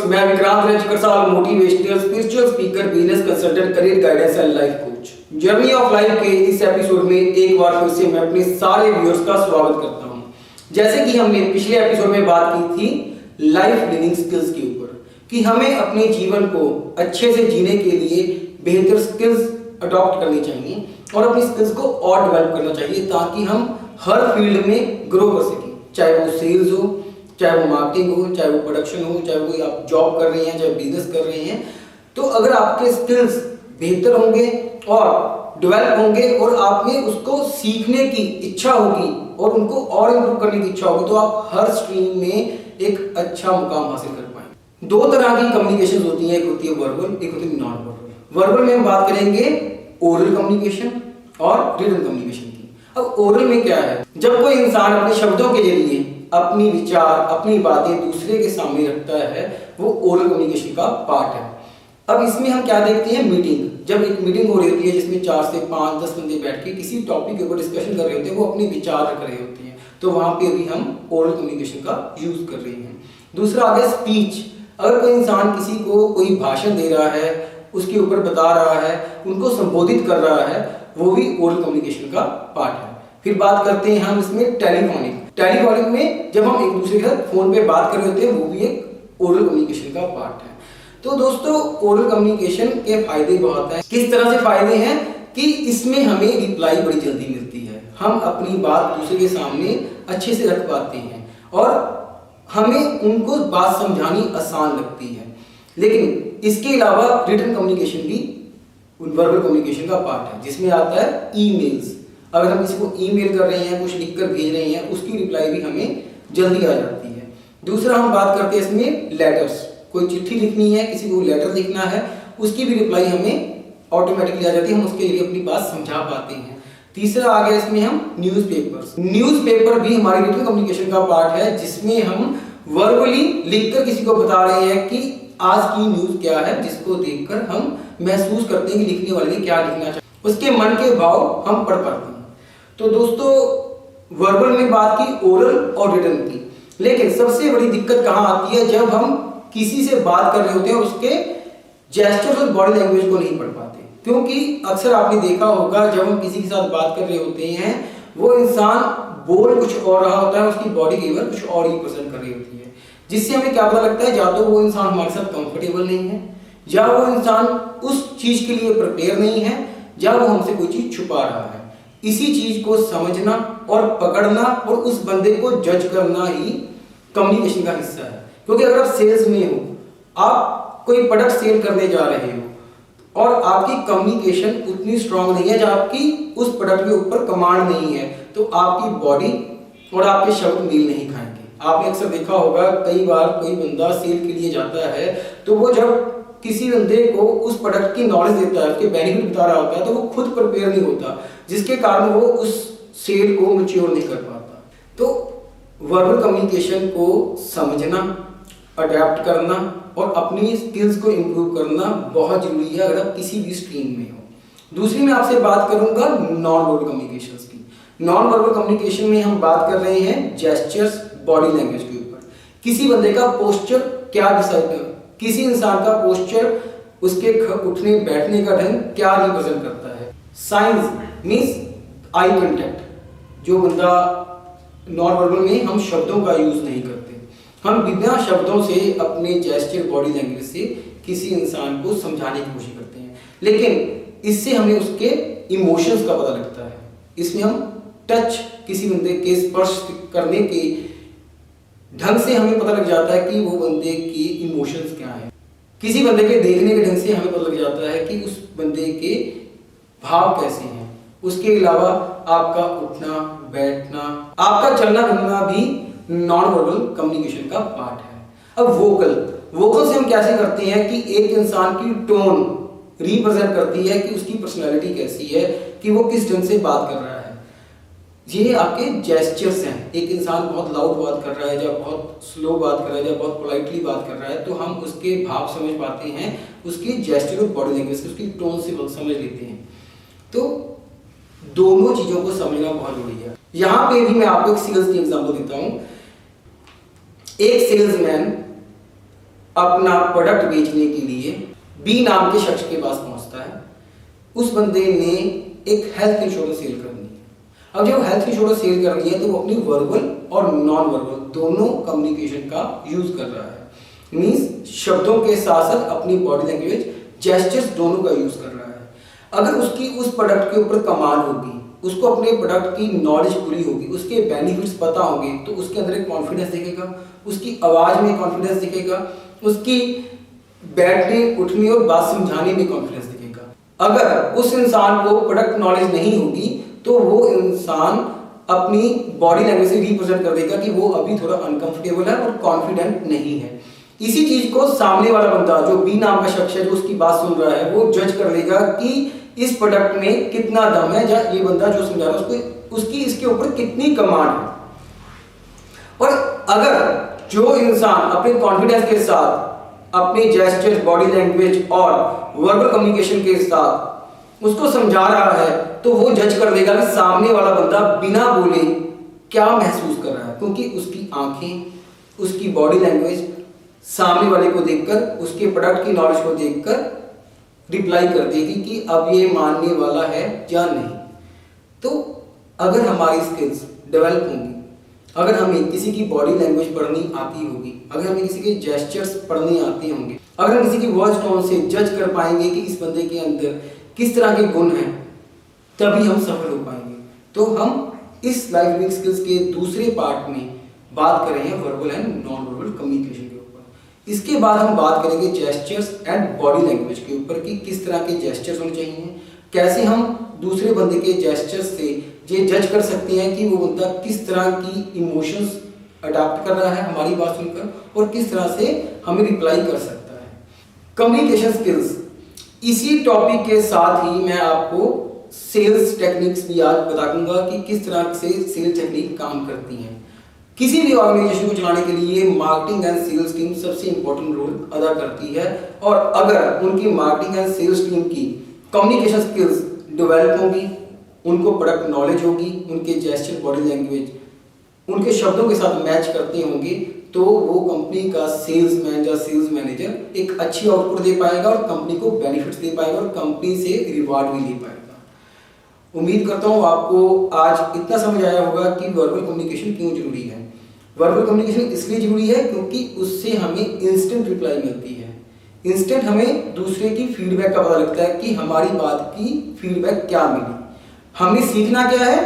Viewers, मैं Vikrant Rajkarsal, motivational spiritual speaker, business consultant, career guidance and life coach. Journey of life के इस episode में एक बार फिर से मैं अपने सारे व्यूअर्स का स्वागत करता हूं। जैसे कि हमने पिछले एपिसोड में बात की थी लाइफ लिविंग स्किल्स के ऊपर कि हमें अपने जीवन को अच्छे से जीने के लिए बेहतर स्किल्स अडॉप्ट करनी चाहिए और अपनी स्किल्स को और डेवलप करना चाहिए ताकि हम हर फील्ड में ग्रो कर सकें, चाहे वो सेल्स हो, चाहे वो मार्केटिंग हो, चाहे वो प्रोडक्शन हो, चाहे वो आप जॉब कर रहे हैं, चाहे बिजनेस कर रहे हैं। तो अगर आपके स्किल्स बेहतर होंगे और डेवलप होंगे और आप में उसको सीखने की इच्छा होगी और उनको और इम्प्रूव करने की इच्छा होगी तो आप हर स्ट्रीम में एक अच्छा मुकाम हासिल कर पाएंगे। दो तरह की कम्युनिकेशन होती है, एक होती है वर्बल, एक होती है नॉन वर्बल। वर्बल में हम बात करेंगे ओरल कम्युनिकेशन और रिटन कम्युनिकेशन की। अब ओरल में क्या है, जब कोई इंसान अपने शब्दों के जरिए अपनी विचार, अपनी बातें दूसरे के सामने रखता है, वो ओरल कम्युनिकेशन का पार्ट है। अब इसमें हम क्या देखते हैं, मीटिंग। जब एक मीटिंग हो रही होती है जिसमें 4 से 5, 10 बंदे बैठ के किसी टॉपिक के ऊपर डिस्कशन कर रहे होते हैं, वो अपने विचार रख रहे होते हैं, तो वहां पे भी हम ओरल कम्युनिकेशन का यूज कर रहे हैं। दूसरा आ गया स्पीच। अगर कोई इंसान किसी को कोई भाषण दे रहा है, उसके ऊपर बता रहा है, उनको संबोधित कर रहा है, वो भी ओरल कम्युनिकेशन का पार्ट है। फिर बात करते हैं हम इसमें टेलीफोनिक। टेलीफोनिक में जब हम एक दूसरे के साथ फोन पे बात कर रहे होते हैं, वो भी एक ओरल कम्युनिकेशन का पार्ट है। तो दोस्तों, ओरल कम्युनिकेशन के फायदे बहुत हैं। किस तरह से फायदे हैं कि इसमें हमें रिप्लाई बड़ी जल्दी मिलती है, हम अपनी बात दूसरे के सामने अच्छे से रख पाते हैं और हमें उनको बात समझानी आसान लगती है। लेकिन इसके अलावा रिटन कम्युनिकेशन भी वर्बल कम्युनिकेशन का पार्ट है, जिसमें आता है ईमेल्स। अगर हम किसी को ईमेल कर रहे हैं, कुछ लिखकर भेज रहे हैं, उसकी रिप्लाई भी हमें जल्दी आ जाती है। दूसरा हम बात करते हैं इसमें लेटर्स। कोई चिट्ठी लिखनी है, किसी को लेटर लिखना है, उसकी भी रिप्लाई हमें ऑटोमेटिकली आ जाती है, हम उसके लिए अपनी बात समझा पाते हैं। तीसरा आ गया इसमें हम न्यूज़पेपर्स। न्यूज़पेपर भी हमारी रिटन कम्युनिकेशन का पार्ट है, जिसमें हम वर्बली लिखकर किसी को बता रहे हैं कि आज की न्यूज क्या है, जिसको देखकर हम महसूस करते हैं कि लिखने वाले ने क्या लिखना चाहिए, उसके मन के भाव हम पढ़ पाते हैं। तो दोस्तों, वर्बल में बात की ओरल और रिटन की, लेकिन सबसे बड़ी दिक्कत कहां आती है, जब हम किसी से बात कर रहे होते हैं और उसके जेस्चर्स और बॉडी लैंग्वेज को नहीं पढ़ पाते। क्योंकि अक्सर आपने देखा होगा, जब हम किसी के साथ बात कर रहे होते हैं, वो इंसान बोल कुछ और रहा होता है, उसकी बॉडी कई बार कुछ और ही प्रेजेंट कर रही होती है, जिससे हमें क्या पता लगता है, या तो वो इंसान हमारे साथ कंफर्टेबल नहीं है, या वो इंसान उस चीज के लिए प्रिपेयर नहीं है, या वो हमसे कोई चीज छुपा रहा है। इसी चीज को समझना और पकड़ना और उस बंदे को जज करना ही कम्युनिकेशन का हिस्सा है। क्योंकि अगर आप सेल्स में हो, आप कोई प्रोडक्ट सेल करने जा रहे हो और आपकी कम्युनिकेशन उतनी स्ट्रांग नहीं है, जब आपकी उस प्रोडक्ट के ऊपर कमांड नहीं है, तो आपकी बॉडी और आपके शब्द मेल नहीं खाएंगे। आपने अक्सर देखा होगा, कई बार कोई बंदा सेल के लिए जाता है, तो वो जब किसी बंदे को उस प्रोडक्ट की नॉलेज देता है, उसके बेनिफिट बता रहा होता है, तो वो खुद प्रिपेयर नहीं होता, जिसके कारण वो उस सेल को मैच्योर नहीं कर पाता। तो वर्बल कम्युनिकेशन को समझना, अडेप्ट करना और अपनी स्किल्स को इम्प्रूव करना बहुत जरूरी है अगर आप किसी भी स्ट्रीम में हो। दूसरी मैं आपसे बात करूंगा नॉन वर्बल कम्युनिकेशन की। नॉन वर्बल कम्युनिकेशन में हम बात कर रहे हैं जेस्चर्स, बॉडी लैंग्वेज के ऊपर। किसी बंदे का पोस्चर क्या डिसाइड कर, किसी इंसान का पोस्चर, उसके उठने बैठने का ढंग क्या रिप्रेजेंट करता है। Science means eye contact. जो बंदा नॉन वर्बल में हम शब्दों का यूज नहीं करते, हम बिना शब्दों से अपने जेस्चर, बॉडी लैंग्वेज से किसी इंसान को समझाने की कोशिश करते हैं, लेकिन इससे हमें उसके इमोशंस का पता लगता है। इसमें हम टच, किसी बंदे के स्पर्श करने के ढंग से हमें पता लग जाता है कि वो बंदे की इमोशंस क्या है। किसी बंदे के देखने के ढंग से हमें पता लग जाता है कि उस बंदे के भाव कैसे हैं। उसके अलावा आपका उठना बैठना, आपका चलना फिरना भी नॉन वर्बल कम्युनिकेशन का पार्ट है। अब वोकल से हम कैसे करते हैं कि एक इंसान की टोन रिप्रेजेंट करती है कि उसकी पर्सनैलिटी कैसी है, कि वो किस ढंग से बात कर रहा है। ये आपके जेस्चर्स हैं। एक इंसान बहुत लाउड बात कर रहा है, या बहुत स्लो बात कर रहा है, या बहुत पोलाइटली बात कर रहा है, तो हम उसके भाव समझ पाते हैं, उसके जेस्चर और बॉडी लैंग्वेज से, उसकी टोन से समझ लेते हैं। तो दोनों चीजों को समझना बहुत जरूरी है। यहां पे भी मैं आपको एक सेल्स की एग्जांपल देता हूं। एक सेल्समैन अपना प्रोडक्ट बेचने के लिए बी नाम के शख्स के पास पहुंचता है। उस बंदे ने एक हेल्थ इंश्योरेंस सेल करनी है। अब जब हेल्थ इंश्योरेंस सेल करनी है तो वो अपनी वर्बल और नॉन वर्बल दोनों कम्युनिकेशन का यूज कर रहा है। मींस शब्दों के साथ साथ अपनी बॉडी लैंग्वेज, जेस्चर्स दोनों का यूज कर रहा है। अगर उसकी उस प्रोडक्ट के ऊपर कमाल होगी, उसको अपने प्रोडक्ट की नॉलेज पूरी होगी, उसके बेनिफिट्स पता होंगे, तो उसके अंदर एक कॉन्फिडेंस दिखेगा, उसकी आवाज में कॉन्फिडेंस दिखेगा, उसकी बैठने उठने और बात समझाने में कॉन्फिडेंस दिखेगा। अगर उस इंसान को प्रोडक्ट नॉलेज नहीं होगी तो वो इंसान अपनी बॉडी लैंग्वेज से रिप्रेजेंट कर देगा कि वो अभी थोड़ा अनकंफर्टेबल है और कॉन्फिडेंट नहीं है। इसी चीज को सामने वाला बंदा जो बी नाम का शख्स है जो उसकी बात सुन रहा है वो जज कर लेगा कि इस प्रोडक्ट में कितना दम है, या ये बंदा जो समझा रहा है उसको उसकी इसके ऊपर कितनी कमांड है। और अगर जो इंसान अपने कॉन्फिडेंस के साथ अपने जेस्चर, बॉडी लैंग्वेज और वर्बल कम्युनिकेशन के साथ उसको समझा रहा है तो वो जज कर लेगा कि सामने वाला बंदा बिना बोले क्या महसूस कर रहा है, क्योंकि उसकी आंखें, उसकी बॉडी लैंग्वेज सामने वाले को देखकर, उसके प्रोडक्ट की नॉलेज को देखकर रिप्लाई कर देगी कि अब ये मानने वाला है या नहीं। तो अगर हमारी स्किल्स डेवलप होंगी, अगर हमें किसी की बॉडी लैंग्वेज पढ़नी आती होगी, अगर हमें किसी के जेस्चर्स पढ़ने आते होंगे, अगर हम किसी की वॉइस टोन से जज कर पाएंगे कि इस बंदे के अंदर किस तरह के गुण हैं, तभी हम सफल हो पाएंगे। तो हम इस लाइफ लिविंग स्किल्स के दूसरे पार्ट में बात कर रहे हैं verbal and non verbal communication के ऊपर। इसके बाद हम बात करेंगे जेस्चर्स एंड बॉडी लैंग्वेज के ऊपर कि किस तरह के जेस्चर्स होने चाहिए, कैसे हम दूसरे बंदे के जेस्चर्स से ये जज कर सकते हैं कि वो बंदा किस तरह की इमोशंस अडॉप्ट कर रहा है हमारी बात सुनकर, और किस तरह से हमें रिप्लाई कर सकता है। कम्युनिकेशन स्किल्स, इसी टॉपिक के साथ ही मैं आपको सेल्स टेक्निक्स भी आज बता दूंगा कि किस तरह से सेल्स टेक्निक काम करती हैं। किसी भी ऑर्गेनाइजेशन को चलाने के लिए मार्केटिंग एंड सेल्स टीम सबसे इंपॉर्टेंट रोल अदा करती है, और अगर उनकी मार्केटिंग एंड सेल्स टीम की कम्युनिकेशन स्किल्स डेवलप होगी, उनको प्रोडक्ट नॉलेज होगी, उनके जेस्चर, बॉडी लैंग्वेज उनके शब्दों के साथ मैच करते होंगे, तो वो कंपनी का सेल्समैन या सेल्स मैनेजर एक अच्छी आउटपुट दे पाएगा और कंपनी को बेनिफिट्स दे पाएगा और कंपनी से रिवार्ड भी ले पाएगा। उम्मीद करता हूँ आपको आज इतना समझ आया होगा कि वर्बल कम्युनिकेशन क्यों जरूरी है। वर्बल कम्युनिकेशन इसलिए जरूरी है क्योंकि उससे हमें इंस्टेंट रिप्लाई मिलती है, इंस्टेंट हमें दूसरे की फीडबैक का पता लगता है कि हमारी बात की फीडबैक क्या मिली। हमें सीखना क्या है,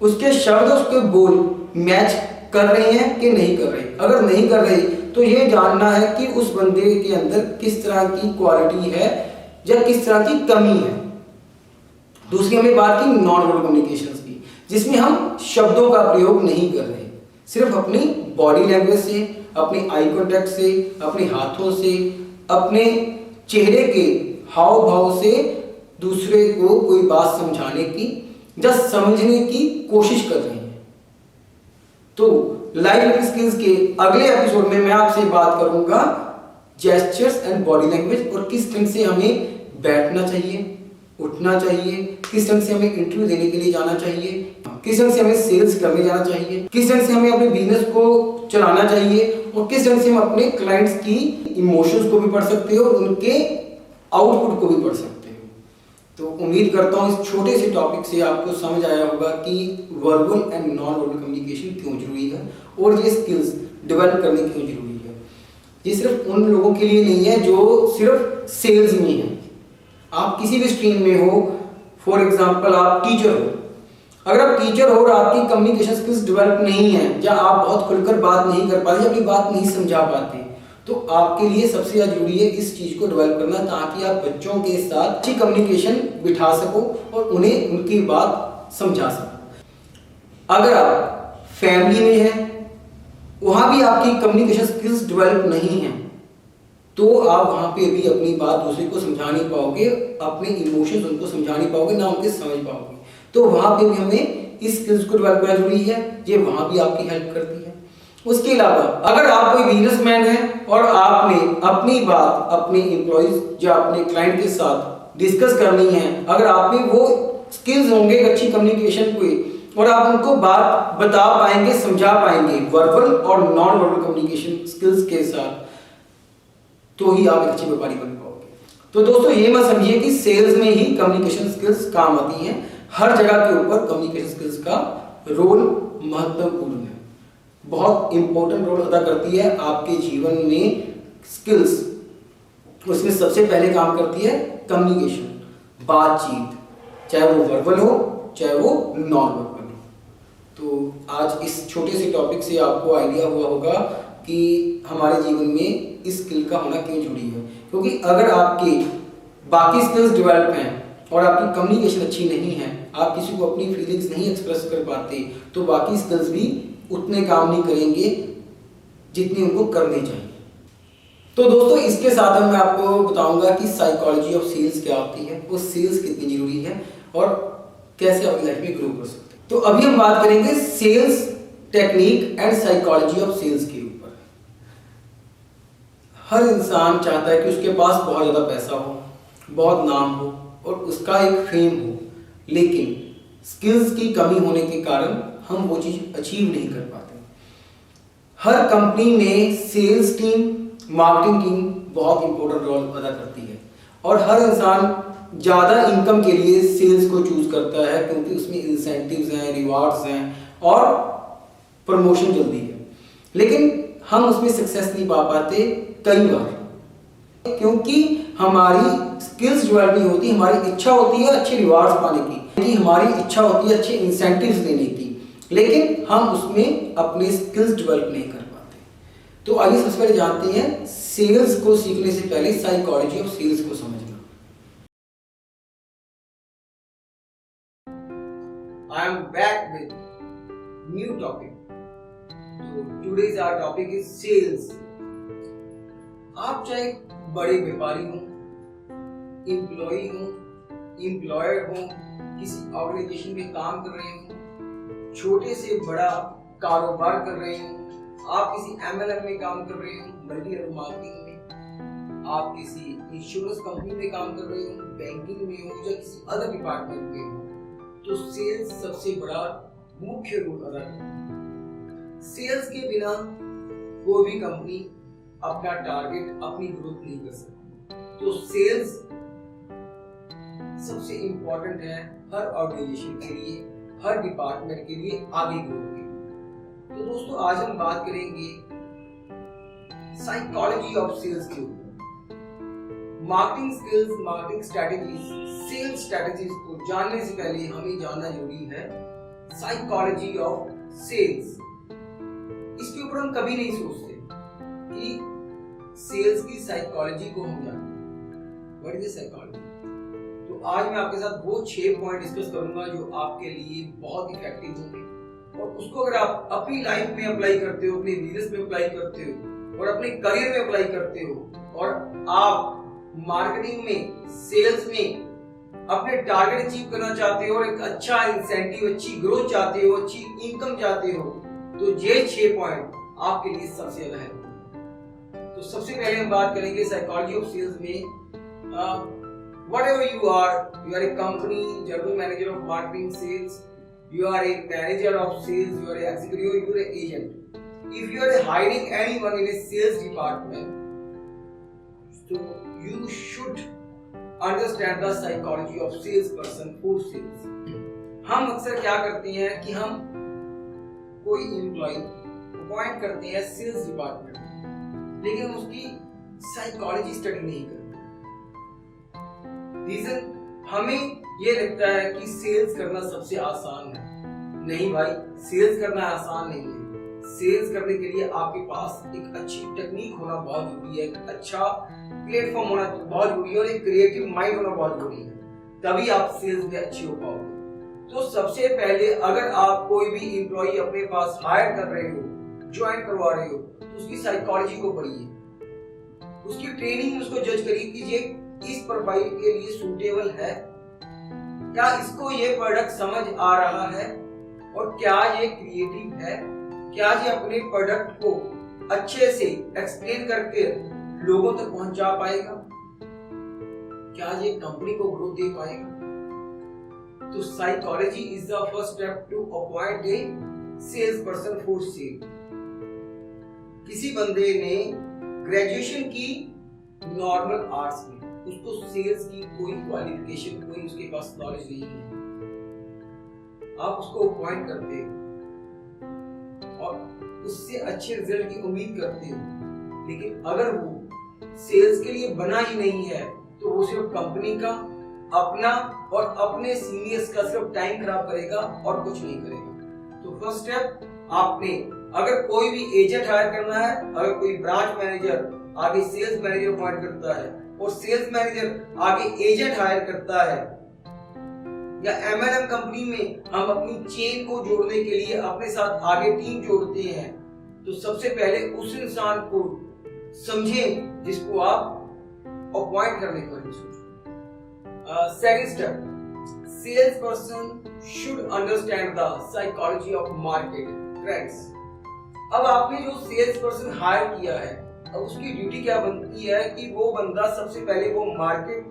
उसके शब्द, उसके बोल मैच कर रहे हैं कि नहीं कर रहे। अगर नहीं कर रहे तो ये जानना है कि उस बंदे के अंदर किस तरह की क्वालिटी है या किस तरह की कमी है। दूसरी हमने बात की नॉन वर्बल कम्युनिकेशंस की, जिसमें हम शब्दों का प्रयोग नहीं कर रहे, सिर्फ अपनी बॉडी लैंग्वेज से, अपने आई कांटेक्ट से, अपने हाथों से, अपने चेहरे के हाव भाव से दूसरे को कोई बात समझाने की या समझने की कोशिश कर रहे हैं। तो लाइफ लिविंग स्किल्स के अगले एपिसोड में मैं आपसे बात करूंगा जेस्चर्स एंड बॉडी लैंग्वेज, और किस ढंग से हमें बैठना चाहिए, उठना चाहिए, किस ढंग से हमें इंटरव्यू देने के लिए जाना चाहिए, किस ढंग से हमें सेल्स करने जाना चाहिए, किस ढंग से हमें अपने बिजनेस को चलाना चाहिए, और किस ढंग से हम अपने क्लाइंट्स की इमोशंस को भी पढ़ सकते हो और उनके आउटपुट को भी पढ़ सकते हो। तो उम्मीद करता हूँ इस छोटे से टॉपिक से आपको समझ आया होगा कि verbal and non verbal communication क्यों जरूरी है और ये स्किल्स डेवलप करने क्यों जरूरी है। ये सिर्फ उन लोगों के लिए नहीं है जो सिर्फ सेल्स में है। आप किसी भी स्ट्रीम में हो, फॉर एग्जांपल आप टीचर हो, अगर आप टीचर हो और आपकी कम्युनिकेशन स्किल्स डेवलप नहीं है या आप बहुत खुलकर बात नहीं कर पाते, अपनी बात नहीं समझा पाते, तो आपके लिए सबसे ज्यादा जरूरी है इस चीज को डेवलप करना, ताकि आप बच्चों के साथ अच्छी कम्युनिकेशन बिठा सको और उन्हें उनकी बात समझा सको। अगर आप फैमिली में हैं, वहां भी आपकी कम्युनिकेशन स्किल्स डेवलप नहीं है, तो आप वहां पे भी अपनी बात दूसरे को समझा नहीं पाओगे, अपने इमोशंस उनको समझा नहीं पाओगे, ना उनके समझ पाओगे। तो वहां पे भी हमें इस स्किल्स को डेवलप करना जरूरी है, ये वहां भी आपकी हेल्प करती है। उसके अलावा अगर आप कोई बिजनेसमैन हैं और आपने अपनी बात अपने एम्प्लॉइज या अपने क्लाइंट के साथ डिस्कस करनी है, अगर आप में वो स्किल्स होंगे अच्छी कम्युनिकेशन के और आप उनको बात बता पाएंगे, समझा पाएंगे वर्बल और नॉन वर्बल कम्युनिकेशन स्किल्स के साथ, तो ही आप एक अच्छे व्यापारी बन पाओगे। तो दोस्तों ये मत समझिए कि सेल्स में ही कम्युनिकेशन स्किल्स काम आती हैं। हर जगह के ऊपर कम्युनिकेशन स्किल्स का रोल महत्वपूर्ण है, बहुत इंपॉर्टेंट रोल अदा करती है आपके जीवन में स्किल्स। उसमें सबसे पहले काम करती है कम्युनिकेशन, बातचीत, चाहे वो वर्बल हो चाहे वो नॉन वर्बल हो। तो आज इस छोटे से टॉपिक से आपको आइडिया हुआ होगा कि हमारे जीवन में इस स्किल का होना क्यों जरूरी है। क्योंकि अगर आपके बाकी स्किल्स डेवलप हैं और आपकी कम्युनिकेशन अच्छी नहीं है, आप किसी को अपनी फीलिंग्स नहीं एक्सप्रेस कर पाते, तो बाकी स्किल्स भी उतने काम नहीं करेंगे जितनी उनको करनी चाहिए। तो दोस्तों इसके साथ मैं आपको बताऊंगा कि साइकोलॉजी ऑफ सेल्स क्या होती है, वो सेल्स कितनी जरूरी है और कैसे अपनी लाइफ में ग्रो कर सकते हैं। तो अभी हम बात करेंगे sales technique and psychology of sales के ऊपर। हर इंसान चाहता है कि उसके पास बहुत ज़्यादा पैसा हो, बहुत नाम हो और उसका एक फेम हो, लेकिन स्किल्स की कमी होने के कारण हम वो चीज़ अचीव नहीं कर पाते। हर कंपनी में सेल्स टीम, मार्केटिंग टीम बहुत इंपॉर्टेंट रोल अदा करती है और हर इंसान ज़्यादा इनकम के लिए सेल्स को चूज करता है क्योंकि उसमें इंसेंटिव्स हैं, रिवार्ड्स हैं और प्रमोशन जल्दी है। लेकिन हम उसमें सक्सेस नहीं पा पाते कई बार, क्योंकि हमारी स्किल्स डेवलप नहीं होती। हमारी इच्छा होती है अच्छे रिवार्ड्स पाने की, हमारी इच्छा होती है अच्छे इंसेंटिव्स देने की, लेकिन हम उसमें अपने स्किल्स डेवलप नहीं कर पाते। तो आइए सबसे पहले जानते हैं सेल्स को सीखने से पहले साइकोलॉजी ऑफ सेल्स को समझना। I am back with new topic. So today's our topic is sales. आप चाहे बड़े व्यापारी हो, एम्प्लॉई हो, एम्प्लॉयर हो, किसी ऑर्गेनाइजेशन में काम कर रहे हो, छोटे से बड़ा कारोबार कर रहे हो, आप किसी MLM में काम कर रहे हो, मल्टी लेवल मार्केटिंग में, आप किसी इंश्योरेंस कंपनी में काम कर रहे हो, बैंकिंग में हो या किसी अदर डिपार्टमेंट में हो, तो सेल्स सबसे बड़ा मुख्य रोल अदा करता है। सेल्स के बिना कोई भी कंपनी अपना टारगेट, अपनी ग्रोथ नहीं कर सकती। तो सेल्स सबसे इंपॉर्टेंट है हर ऑर्गेनाइजेशन के लिए, हर डिपार्टमेंट के लिए आगे ग्रोथ के लिए। तो दोस्तों आज हम बात करेंगे साइकोलॉजी ऑफ सेल्स के ऊपर। Marketing skills, marketing strategies, sales strategies को जानने से पहले हमें जानना जरूरी है साइकोलॉजी ऑफ सेल्स। इसके ऊपर हम कभी नहीं सोचते कि सेल्स की साइकोलॉजी को हम जानें। What is psychology? तो आज मैं आपके साथ वो 6 पॉइंट डिस्कस करूंगा जो आपके लिए बहुत इफेक्टिव होंगे और उसको अगर आप अपनी लाइफ में अप्लाई करते हो, अपने बिजनेस में अप्लाई करते हो और अपने करियर में अप्लाई करते हो और आप मार्केटिंग में, सेल्स में अपने टारगेट अचीव करना चाहते हो और एक अच्छा इंसेंटिव, अच्छी ग्रोथ चाहते हो, अच्छी इनकम चाहते हो, तो ये 6 पॉइंट आपके लिए सबसे ज्यादा है। तो सबसे पहले हम बात करेंगे साइकोलॉजी ऑफ सेल्स में। whatever you are a company, general manager of marketing sales, you are a manager of sales, you are an executive, you are an agent. If you are hiring anyone in a sales department, so you should understand the psychology of salesperson for sales. हम अक्सर क्या करते हैं कि हम कोई employ appoint करते हैं सेल्स डिपार्टमेंट में, लेकिन हम उसकी साइकोलॉजी स्टडी नहीं करते। रीजन हमें ये लगता है कि सेल्स करना सबसे आसान है। नहीं भाई, सेल्स करना आसान नहीं है। सेल्स करने के लिए आपके पास एक अच्छी टेक्निक होना बहुत जरूरी है, एक अच्छा प्लेटफॉर्म होना बहुत जरूरी है और एक क्रिएटिव माइंड होना बहुत जरूरी है, तभी आप सेल्स में अच्छे हो पाओगे। तो सबसे पहले अगर आप कोई भी एम्प्लॉय अपने पास हायर कर रहे हो, ज्वाइन करवा रहे हो, तो उसकी साइकोलॉजी को पढ़िए, उसकी ट्रेनिंग में उसको जज करिए कि ये इस प्रोफाइल के लिए सूटेबल है, क्या इसको ये प्रोडक्ट समझ आ रहा है और क्या ये क्रिएटिव है, क्या ये अपने प्रोडक्ट को अच्छे से एक्सप्लेन करके लोगों तक पहुंचा पाएगा, क्या ये कंपनी को ग्रोथ दे पाएगा। तो psychology is the first step to appoint a sales person for sale. किसी बंदे ने ग्रेजुएशन की नॉर्मल आर्ट्स में, उसको सेल्स की कोई क्वालिफिकेशन, कोई उसके पास नॉलेज नहीं है, आप उसको अपॉइंट करते हो और उससे अच्छे रिजल्ट की उम्मीद करते हो, लेकिन अगर वो सेल्स के लिए बना ही नहीं है तो वो सिर्फ कंपनी का, अपना और अपने सीनियर्स का सिर्फ टाइम खराब करेगा और कुछ नहीं करेगा। तो फर्स्ट स्टेप, आपने अगर कोई भी एजेंट हायर करना है, अगर कोई ब्रांच मैनेजर आगे सेल्स मैनेजर अपॉइंट करता है और सेल्स मैनेजर आगे एजेंट हायर करता है, या एमएलएम कंपनी में हम अपनी चेन को जोड़ने के लिए अपने साथ आगे टीम जोड़ते हैं, तो सबसे पहले उस इंसान को समझें जिसको आप अपॉइंट करने के बारे में सोचो। Second step, sales person should understand the psychology of market trends. अब आपने जो सेल्स पर्सन हायर किया है, अब उसकी ड्यूटी क्या बनती है कि वो बंदा सबसे पहले वो मार्केट,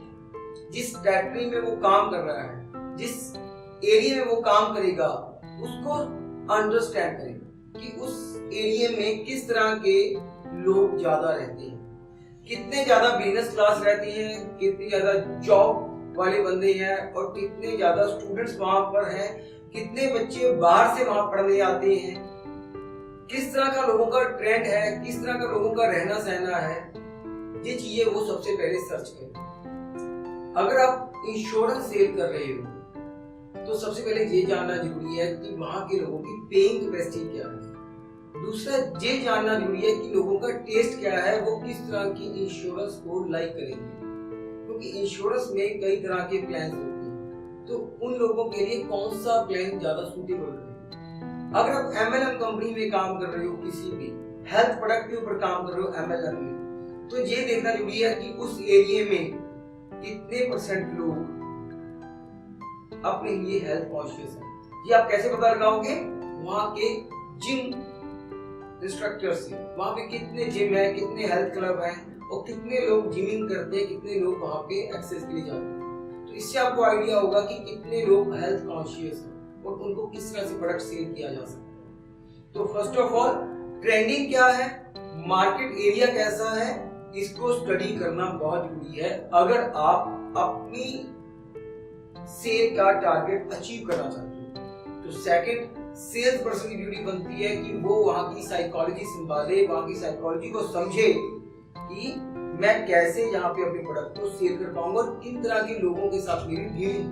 जिस कैटेगरी में वो काम कर रहा है, जिस एरिया में वो काम करेगा, उसको अंडरस्टैंड करेगा कि उस एरिया में किस तरह के लोग ज्यादा रहते हैं, कितने ज्यादा बिजनेस क्लास रहते हैं, कितने ज्यादा जॉब वाले बंदे हैं और कितने ज्यादा स्टूडेंट्स वहां पर हैं, कितने बच्चे बाहर से वहां पढ़ने आते हैं, किस तरह का लोगों का ट्रेंड है, किस तरह का लोगों का रहना सहना है, ये चीजें वो सबसे पहले सर्च करें। अगर आप इंश्योरेंस सेल कर रहे हो तो सबसे पहले ये जानना जरूरी है कि वहां के लोगों की पेइंग कैपेसिटी क्या है। दूसरा ये जानना जरूरी है कि लोगों का टेस्ट क्या है, वो किस तरह की इंश्योरेंस को लाइक करेंगे, क्योंकि इंश्योरेंस में कई तरह के प्लान होते हैं, तो उन लोगों के लिए कौन सा प्लान ज्यादा सूटेबल रहेगा। अगर आप एमएलएम कंपनी में काम कर रहे हो, किसी भी हेल्थ प्रोडक्ट के ऊपर काम कर रहे हो एमएलएम में, तो ये देखना जरूरी है कि उस एरिया में कितने परसेंट लोग अपने लिए हेल्थ कॉन्शियस है। ये आप कैसे पता लगाओगे? वहां के जिम इंस्ट्रक्टर से, वहां पे कितने जिम है, कितने हेल्थ क्लब है और कितने लोग जिमिंग करते हैं, कितने लोग वहां पे एक्सरसाइज के लिए जाते हैं। तो इससे आपको आइडिया होगा कि कितने लोग हेल्थ कॉन्शियस हैं और उनको किस तरह से प्रोडक्ट सेल किया जा सकता है। तो फर्स्ट ऑफ ऑल, ट्रेंडिंग क्या है, मार्केट एरिया कैसा है, इसको स्टडी करना बहुत जरूरी है अगर आप अपनी सेल का टारगेट अचीव करना चाहते हो। तो सेकंड, सेल्स पर्सन की ड्यूटी बनती है कि वो वहां की साइकोलॉजी संभाले, वहां की साइकोलॉजी को समझे कि मैं कैसे यहाँ पे अपने प्रोडक्ट को सेल कर पाऊंगा और किन तरह के लोगों के साथ मेरी डीलिंग।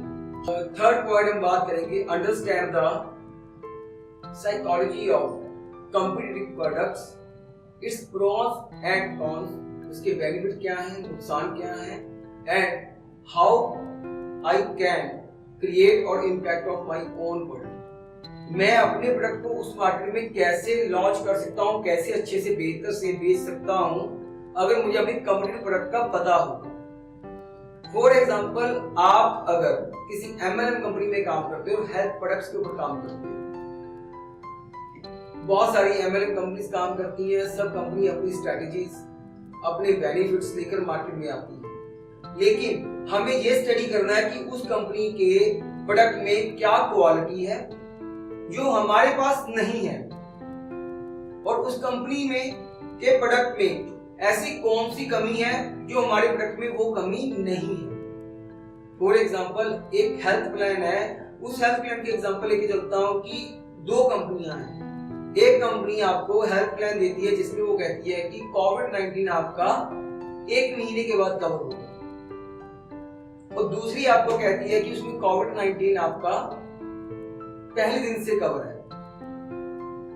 थर्ड पॉइंट हम बात करेंगे, understand the psychology of competitive products, its pros and cons, उसके बेनिफिट क्या है, नुकसान क्या है, and how I can create और impact of my own product. मैं अपने प्रोडक्ट को उस मार्केट में कैसे लॉन्च कर सकता हूँ, कैसे अच्छे से बेहतर से बेच सकता हूँ अगर मुझे अपनी कॉम्पिटिटिव प्रोडक्ट का पता होगा। फॉर एग्जांपल, आप अगर किसी एमएलएम कंपनी में काम करते हो, हेल्थ प्रोडक्ट्स के ऊपर काम करते हो, बहुत सारी एमएलएम कंपनीज काम करती है, सब कंपनी अपनी स्ट्रेटजीज, अपने बेनिफिट्स लेकर मार्केट में आती है, लेकिन हमें यह स्टडी करना है कि उस कंपनी के प्रोडक्ट में क्या क्वालिटी है जो हमारे पास नहीं है, और उस कंपनी में के प्रोडक्ट में ऐसी कौन सी कमी है जो हमारे प्रोडक्ट में वो कमी नहीं है। फॉर एग्जांपल, एक हेल्थ प्लान है, उस हेल्थ प्लान के एग्जांपल लेके चलता हूं कि दो कंपनियां हैं। एक कंपनी आपको हेल्थ प्लान देती है जिसमें वो कहती है कि कोविड-19 आपका 1 महीने के बाद कवर होगा, और दूसरी आपको कहती है कि उसमें कोविड-19 आपका पहले दिन से कवर है।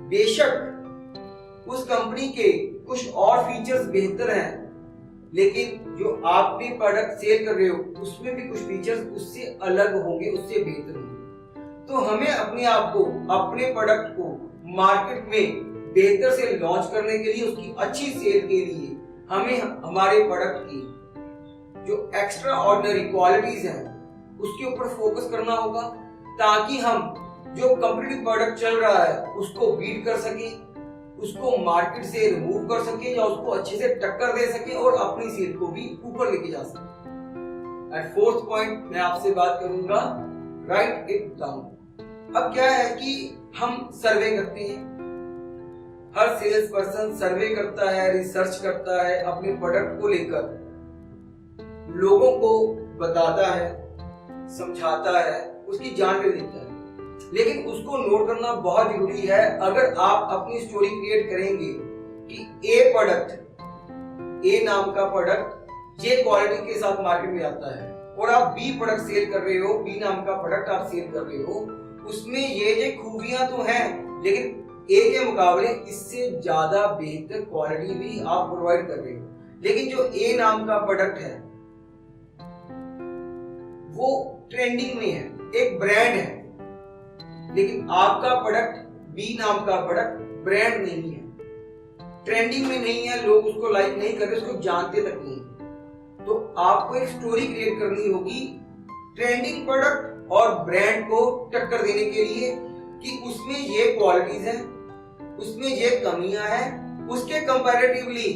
बेशक उस कंपनी के कुछ और फीचर्स बेहतर हैं, लेकिन जो आपने प्रोडक्ट सेल कर रहे हो उसमें भी कुछ फीचर्स उससे अलग होंगे, उससे बेहतर होंगे। तो हमें अपने आप को, अपने प्रोडक्ट को मार्केट में बेहतर से लॉन्च करने के लिए, उसकी अच्छी सेल के लिए हमें हमारे प्रोडक्ट की जो एक्स्ट्रा ऑर्डिनरी क्वालिटीज हैं उसके ऊपर फोकस करना होगा, ताकि हम जो कॉम्पिटिटिव प्रोडक्ट चल रहा है उसको बीट कर सके, उसको मार्केट से रिमूव कर सके या उसको अच्छे से टक्कर दे सके और अपनी सेल को भी ऊपर लेके जा सके। एंड फोर्थ पॉइंट मैं आपसे बात करूंगा, राइट इट डाउन। अब क्या है कि हम सर्वे करते हैं, हर सेल्स पर्सन सर्वे करता है, रिसर्च करता है अपने प्रोडक्ट को लेकर लोगों को बताता है, समझाता है, उसकी जानकारी देता है, लेकिन उसको नोट करना बहुत जरूरी है। अगर आप अपनी स्टोरी क्रिएट करेंगे कि ए प्रोडक्ट, ए नाम का प्रोडक्ट ये क्वालिटी के साथ मार्केट में आता है और आप बी प्रोडक्ट सेल कर रहे हो, बी नाम का प्रोडक्ट आप सेल कर रहे हो, उसमें ये खूबियां तो हैं, लेकिन ए के मुकाबले इससे ज्यादा बेहतर क्वालिटी भी आप प्रोवाइड कर रहे हो, लेकिन जो ए नाम का प्रोडक्ट है वो ट्रेंडिंग में है, एक ब्रांड है, लेकिन आपका प्रोडक्ट बी नाम का प्रोडक्ट ब्रांड नहीं है, ट्रेंडिंग में नहीं है, लोग उसको लाइक नहीं कर रहे, उसको जानते तक नहीं। तो आपको एक स्टोरी क्रिएट करनी होगी ट्रेंडिंग प्रोडक्ट और ब्रांड को टक्कर देने के लिए कि उसमें ये क्वालिटीज हैं, उसमें ये कमियां हैं, उसके कंपैरेटिवली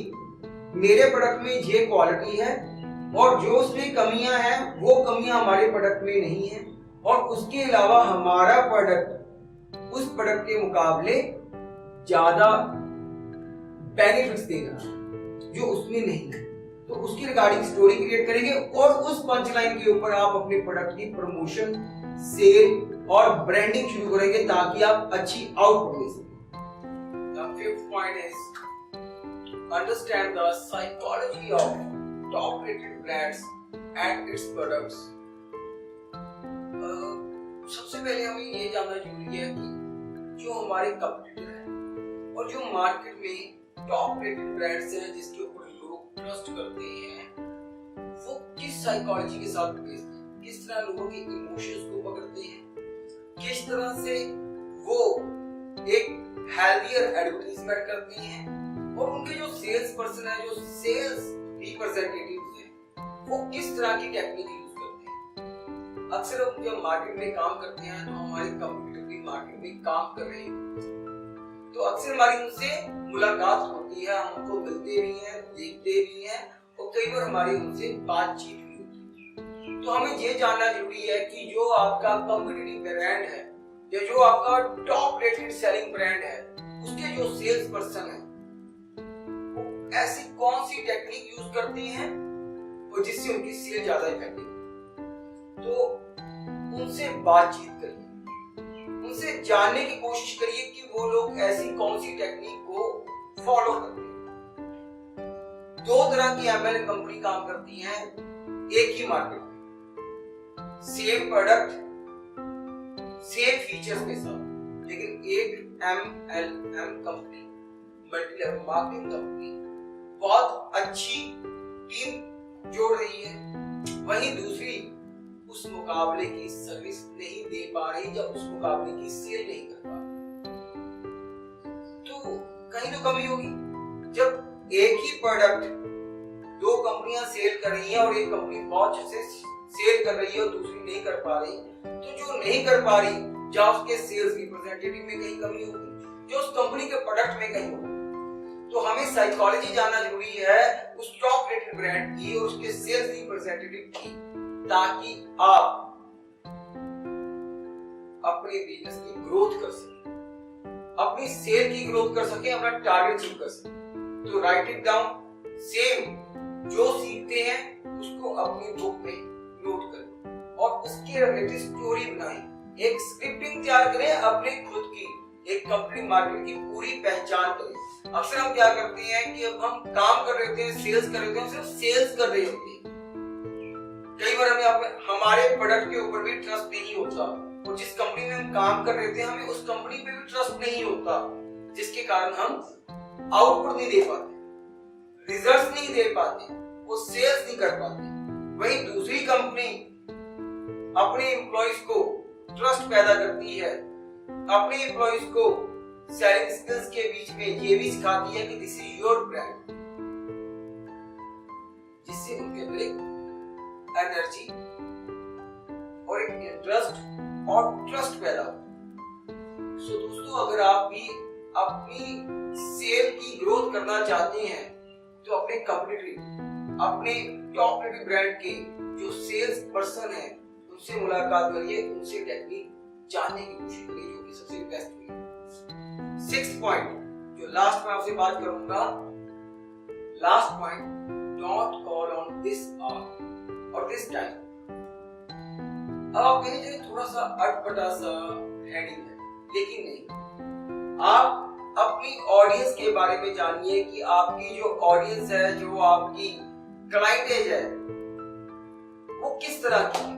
मेरे प्रोडक्ट में ये क्वालिटी है और जो उसमें कमियां हैं वो कमियां हमारे प्रोडक्ट में नहीं है, और उसके अलावा हमारा प्रोडक्ट उस प्रोडक्ट के मुकाबले ज्यादा बेनिफिट्स देगा जो उसमें नहीं है। तो उसकी रिगार्डिंग स्टोरी क्रिएट करेंगे और उस पंच लाइन के ऊपर आप अपने प्रोडक्ट की प्रमोशन, सेल और ब्रांडिंग शुरू करेंगे ताकि आप अच्छी आउटपुट दे सकें। The fifth point is understand the psychology of top rated brands and its products. सबसे पहले हमें ये जानना जरूरी है कि जो हमारे कंपटीटर हैं और जो मार्केट में टॉप रेटेड ब्रांड्स हैं जिसके ऊपर लोग ट्रस्ट करते हैं, वो किस साइकोलॉजी के साथ बेस्ड हैं, किस तरह लोगों के इमोशंस को पकड़ते हैं, किस तरह से वो एक हेल्दियर एडवर्टाइजमेंट करते हैं, और उनके जो सेल्स पर्सन है, जो सेल्स रिप्रेजेंटेटिव्स हैं, वो किस तरह की टेक्निक यूज करते हैं। अक्सर हम जब मार्केट में काम करते हैं तो हमारे कंपटीटर भी मार्केट में काम कर रहे हैं, तो अक्सर हमारी उनसे मुलाकात होती है, हम उनको मिलते भी हैं, देखते भी हैं और कई बार हमारी उनसे बातचीत भी होती है। तो हमें ये जानना जरूरी है कि जो आपका कॉम्पिटिटिव ब्रांड है या जो आपका टॉप रेटेड सेलिंग ब्रांड है, उसके जो सेल्स पर्सन है वो ऐसी कौन सी टेक्निक यूज करते हैं और जिससे उनकी सेल ज्यादा इफेक्टिव है। तो उनसे बातचीत करिए, उनसे जानने की कोशिश करिए कि वो लोग ऐसी कौन सी टेक्निक को फॉलो करते हैं। दो तरह की एमएलए कंपनी काम करती हैं एक ही मार्केट में, सेम प्रोडक्ट सेम फीचर्स के साथ, लेकिन एक MLM company, multi level marketing company, बहुत अच्छी टीम जोड़ रही है, वहीं दूसरी उस मुकाबले की सर्विस नहीं दे पा रही या उस मुकाबले की सेल नहीं कर पा रही। तो कहीं तो कमी होगी। जब एक ही प्रोडक्ट दो कंपनियां सेल कर रही हैं और एक कंपनी बहुत अच्छे से सेल कर रही है और दूसरी नहीं कर पा रही, तो जो नहीं कर पा रही या उसके सेल्स रिप्रेजेंटेटिव में कहीं कमी होगी, जो उस कंपनी के प्रोडक्ट में कहीं होगी। तो हमें साइकोलॉजी जानना जरूरी है उस टॉप रेटेड ब्रांड की और उसके सेल्स रिप्रेजेंटेटिव की, ताकि आप अपने बिजनेस की ग्रोथ कर सकें, अपनी सेल की ग्रोथ कर सकें, अपना टारगेट अचीव कर सकें। तो राइट इट डाउन, सेम जो सीखते हैं उसको अपनी बुक में नोट करें और उसके रिलेटेड स्टोरी बनाएं, एक स्क्रिप्टिंग तैयार करें अपने खुद की, एक कंपनी मार्केट की पूरी पहचान करें। अक्सर हम क्या करते हैं कि अब हम काम कर रहे होते हैं, सेल्स कर रहे होते हैं, सिर्फ सेल्स कर रहे होते हैं, कई बार हमें हमारे प्रोडक्ट के ऊपर भी ट्रस्ट नहीं होता और जिस कंपनी में हम काम कर रहे थे हमें उस कंपनी पे भी ट्रस्ट नहीं होता, जिसके कारण हम आउटपुट नहीं दे पाते, रिजल्ट्स नहीं दे पाते, वो सेल्स नहीं कर पाते। वहीं दूसरी कंपनी अपने एम्प्लॉइज को ट्रस्ट पैदा करती है, अपने एम्प्लॉइज को सेलिंग स्किल्स के बीच में ये भी सिखाती है कि दिस इज योर ब्रांड, जिससे उनके अंदर एक एनर्जी और एक इंटरेस्ट और ट्रस्ट पैदा होता है। सो दोस्तों, अगर आप भी अपनी सेल की ग्रोथ करना चाहते हैं तो अपने कंपटीटर, अपने टॉप रेटेड ब्रांड के जो सेल्स पर्सन है उनसे मुलाकात करिए, उनसे टेक्निक जानने की कोशिश करिए जो कि सबसे बेस्ट होगी। 6th पॉइंट जो लास्ट में आपसे बात करूंगा, last point, don't call on this hour. For this time. अब आप कहेंगे थोड़ा सा अटपटा सा हेडिंग है, लेकिन नहीं, आप अपनी ऑडियंस के बारे में जानिए कि आपकी जो ऑडियंस है, जो आपकी क्लाइंटेज है, वो किस तरह की है।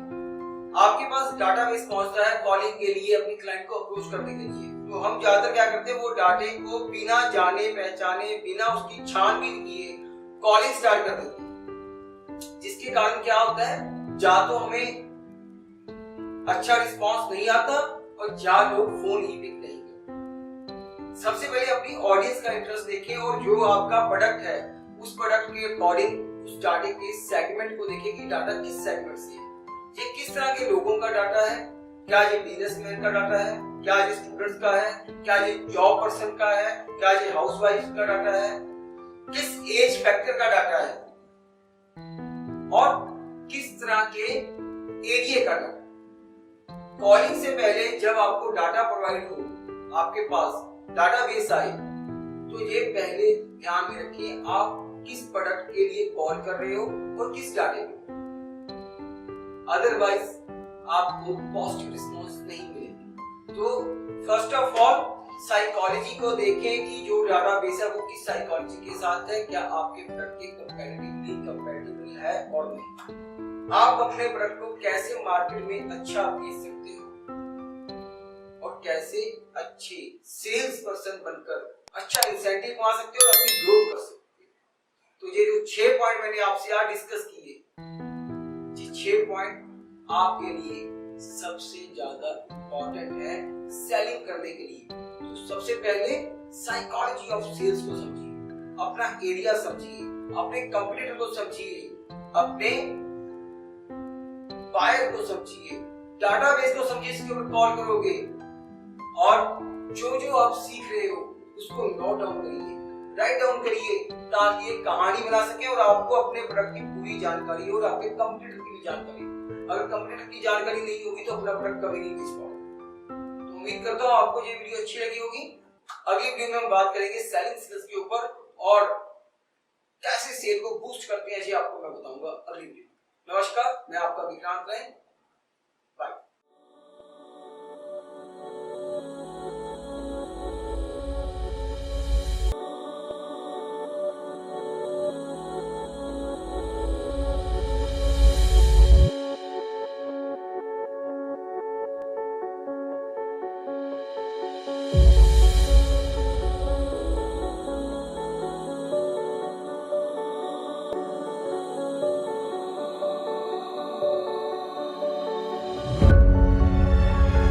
आपके पास डाटाबेस पहुंचता है कॉलिंग के लिए, अपनी क्लाइंट को अप्रोच करने के लिए, तो हम ज्यादातर क्या करते हैं, वो डाटे को बिना जाने पहचाने, बिना उसकी छानबीन किए कॉलिंग स्टार्ट कर देते हैं, जिसके कारण क्या होता है, या तो हमें अच्छा रिस्पांस नहीं आता और या लोग फोन ही पिक नहीं करते। सबसे पहले अपनी ऑडियंस का इंटरेस्ट देखें और जो आपका प्रोडक्ट है उस प्रोडक्ट के अकॉर्डिंग उस डाटे के सेगमेंट को देखें कि डाटा किस सेगमेंट से है, ये किस तरह के लोगों का डाटा है, क्या ये बिजनेसमैन का डाटा है, क्या ये स्टूडेंट्स का है, क्या ये जॉब पर्सन का है, क्या ये हाउसवाइफ का डाटा है, किस एज फैक्टर का डाटा है और किस तरह के एरिया का डाटा। कॉलिंग से पहले जब आपको डाटा प्रोवाइड हो, आपके पास डाटाबेस आए, तो ये पहले ध्यान में रखिए आप किस प्रोडक्ट के लिए कॉल कर रहे हो और किस डाटे पे। अदरवाइज आपको पॉजिटिव रिस्पॉन्स नहीं मिलेगा। तो फर्स्ट ऑफ ऑल साइकोलॉजी को देखें कि जो डाटाबेस है वो किस साइकोलॉजी के साथ है, क्या आपके प्रोडक्ट के कंपैटिबल है और नहीं। आप अपने प्रोडक्ट को कैसे मार्केट में अच्छा बेच सकते हो और कैसे अच्छे सेल्स पर्सन बनकर अच्छा इंसेंटिव कमा सकते हो और अपनी ग्रोथ कर सकते हो। तो ये जो 6 पॉइंट मैंने आपसे आज डिस्कस किए, 6 पॉइंट आपके लिए सबसे ज्यादा इंपॉर्टेंट है सेलिंग करने के लिए। तो सबसे पहले साइकोलॉजी ऑफ सेल्स को समझिए, अपना एरिया समझिए, अपने कंपटीटर को समझिए, अपने बायर को समझिए, डाटाबेस को समझिए, इसके ऊपर कॉल करोगे और जो आप सीख रहे हो उसको नोट डाउन करिए, राइट डाउन करिए, ताकि एक कहानी बना सके और आपको अपने प्रोडक्ट की पूरी जानकारी और आपके कंपटीटर की भी जानकारी। अगर कंपटीटर की जानकारी नहीं होगी तो अपना प्रोडक्ट कभी नहीं बेच पाओगे। तो उम्मीद करता हूँ आपको ये वीडियो अच्छी लगी होगी। अगली वीडियो में हम बात करेंगे सेलिंग स्किल्स के ऊपर और कैसे सेल को बूस्ट करते हैं, ये आपको मैं बताऊंगा अगली वीडियो। नमस्कार, मैं आपका विक्रांत राय।